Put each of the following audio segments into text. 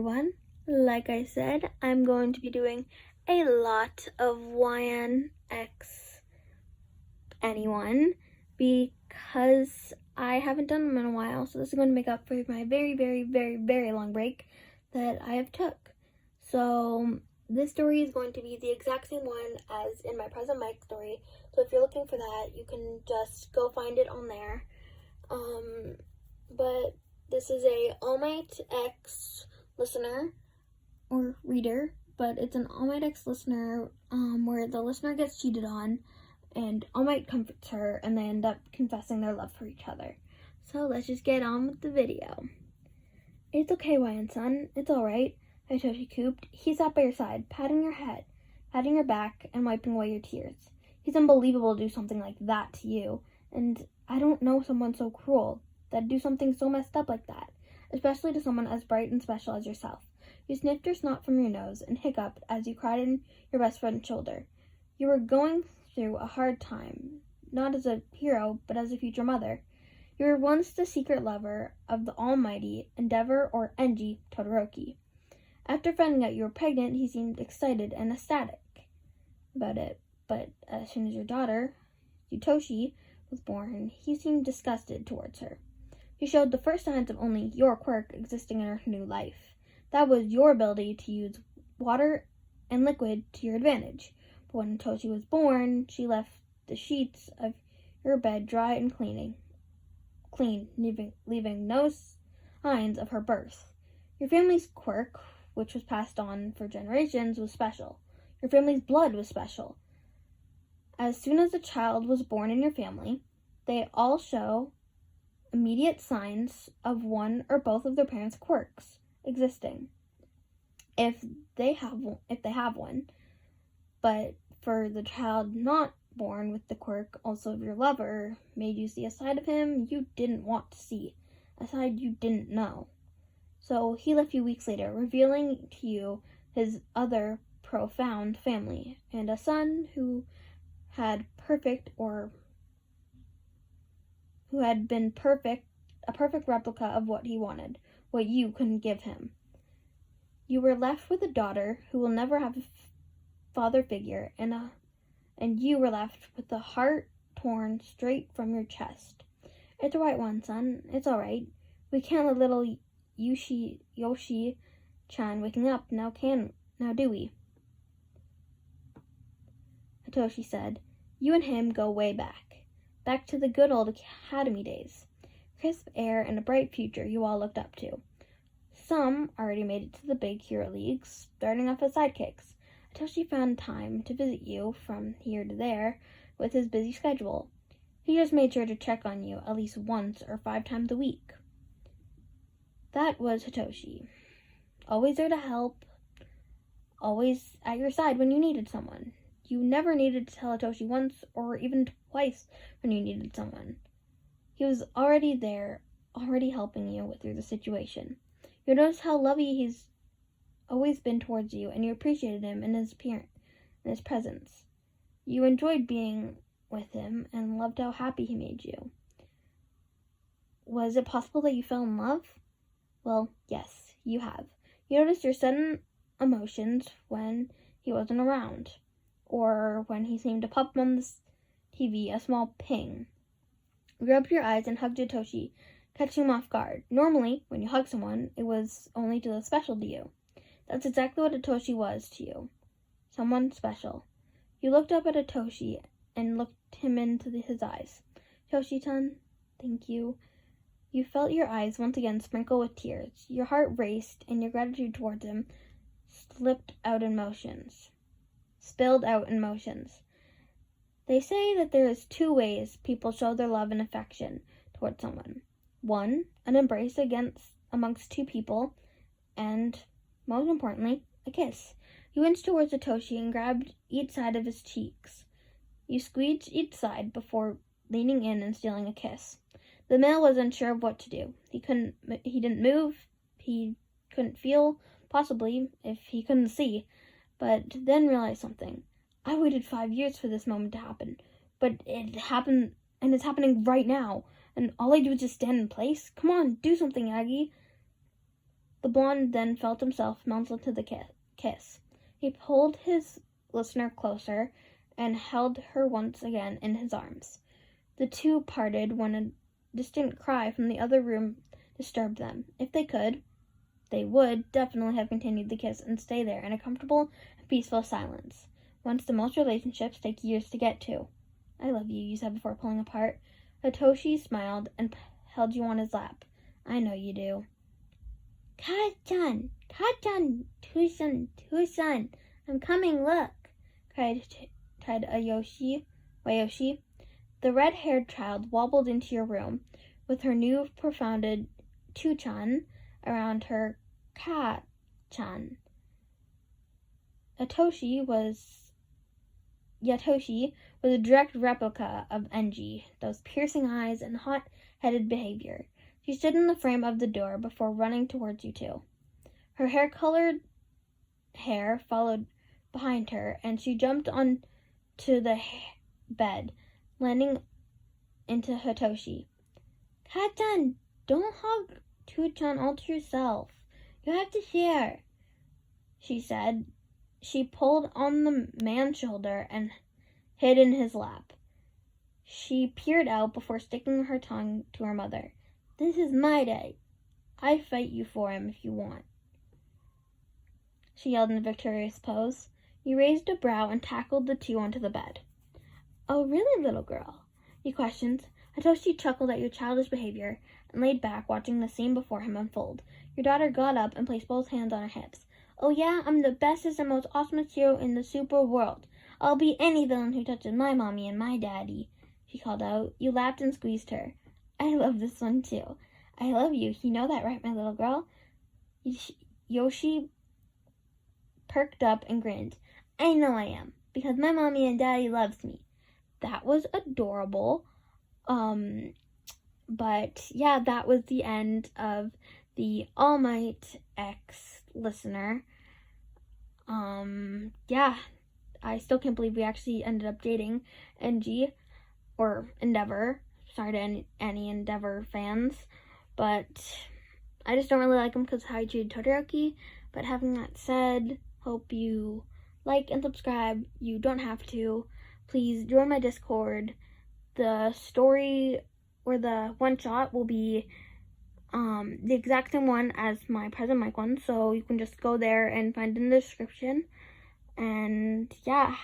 Everyone, like I said, I'm going to be doing a lot of YNX anyone because I haven't done them in a while, so this is going to make up for my very long break that I have took. So this story is going to be the exact same one as in my present mic story, so if you're looking for that, you can just go find it on there. But this is a All Might X listener or reader, but it's an All Might X listener where the listener gets cheated on and All Might comforts her and they end up confessing their love for each other. So let's just get on with the video. It's okay, YN-san. It's alright, Hitoshi cooped. He sat by your side, patting your head, patting your back, and wiping away your tears. He's unbelievable to do something like that to you, and I don't know someone so cruel that'd do something so messed up like that, especially to someone as bright and special as yourself. You sniffed your snot from your nose and hiccuped as you cried in your best friend's shoulder. You were going through a hard time, not as a hero, but as a future mother. You were once the secret lover of the almighty Endeavor or Enji Todoroki. After finding out you were pregnant, he seemed excited and ecstatic about it, but as soon as your daughter, Yutoshi, was born, he seemed disgusted towards her. She showed the first signs of only your quirk existing in her new life. That was your ability to use water and liquid to your advantage. But when Toshi was born, she left the sheets of your bed dry and clean, leaving no signs of her birth. Your family's quirk, which was passed on for generations, was special. Your family's blood was special. As soon as a child was born in your family, they all show immediate signs of one or both of their parents' quirks existing, if they have one. But for the child not born with the quirk, also of your lover, made you see a side of him you didn't want to see, a side you didn't know. So he left you weeks later, revealing to you his other profound family, and a son who had been a perfect replica of what he wanted, what you couldn't give him. You were left with a daughter who will never have a father figure, and you were left with a heart torn straight from your chest. It's all right, one-son. It's all right. We can't let little Yoshi-chan waking up now, do we? Hitoshi said. You and him go way back to the good old academy days. Crisp air and a bright future you all looked up to. Some already made it to the big hero leagues, starting off as sidekicks. Hitoshi found time to visit you from here to there with his busy schedule. He just made sure to check on you at least once or 5 times a week. That was Hitoshi. Always there to help, always at your side when you needed someone. You never needed to tell Hitoshi once or even twice when you needed someone. He was already there, already helping you through the situation. You noticed how lovely he's always been towards you, and you appreciated him in his presence. You enjoyed being with him and loved how happy he made you. Was it possible that you fell in love? Well, yes, you have. You noticed your sudden emotions when he wasn't around, or when he seemed to pop on the TV, a small ping. You rubbed your eyes and hugged Hitoshi, catching him off guard. Normally, when you hug someone, it was only to the special to you. That's exactly what Hitoshi was to you. Someone special. You looked up at Hitoshi and looked him into his eyes. Hitoshi-san, thank you. You felt your eyes once again sprinkle with tears. Your heart raced, and your gratitude towards him spilled out in motions. They say that there is 2 ways people show their love and affection towards someone. 1, an embrace amongst 2 people, and, most importantly, a kiss. You inched towards Hitoshi and grabbed each side of his cheeks. You squeezed each side before leaning in and stealing a kiss. The male was unsure of what to do. He didn't move, he couldn't feel, possibly, if he couldn't see, but then realized something. I waited 5 years for this moment to happen, but it happened, and it's happening right now, and all I do is just stand in place? Come on, do something, Aggie. The blonde then felt himself melt into the kiss. He pulled his listener closer and held her once again in his arms. The two parted when a distant cry from the other room disturbed them. If they could, they would definitely have continued the kiss and stay there in a comfortable and peaceful silence. Once the most relationships take years to get to. I love you, you said before pulling apart. Hitoshi smiled and held you on his lap. I know you do. Ka-chan, Tusan, I'm coming, look, cried Wayoshi. The red-haired child wobbled into your room with her new profounded Chu-chan around her Ka-chan. Yatoshi was a direct replica of Enji, those piercing eyes and hot-headed behavior. She stood in the frame of the door before running towards you two. Her hair-colored hair followed behind her, and she jumped onto the bed, landing into Hitoshi. Ka-chan, don't hug Chu-chan all to yourself. You have to share, she said. She pulled on the man's shoulder and hid in his lap. She peered out before sticking her tongue to her mother. This is my day. I'd fight you for him if you want, she yelled in a victorious pose. You raised a brow and tackled the two onto the bed. Oh, really, little girl? You questioned. Hitoshi chuckled at your childish behavior and laid back, watching the scene before him unfold. Your daughter got up and placed both hands on her hips. Oh yeah, I'm the bestest and most awesomest hero in the super world. I'll beat any villain who touches my mommy and my daddy, she called out. You laughed and squeezed her. I love this one too. I love you. You know that, right, my little girl? Yoshi perked up and grinned. I know I am, because my mommy and daddy loves me. That was adorable. But yeah, that was the end of the All Might X listener. Yeah, I still can't believe we actually ended up dating Enji, or Endeavor. Sorry to any Endeavor fans, but I just don't really like him because of how he treated Todoroki. But having that said, hope you like and subscribe. You don't have to. Please join my Discord. The story or the one shot will be the exact same one as my present mic one, so you can just go there and find it in the description. And yeah,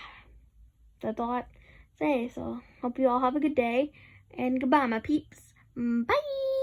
that's all I have to say. So hope you all have a good day, and goodbye, my peeps. Bye.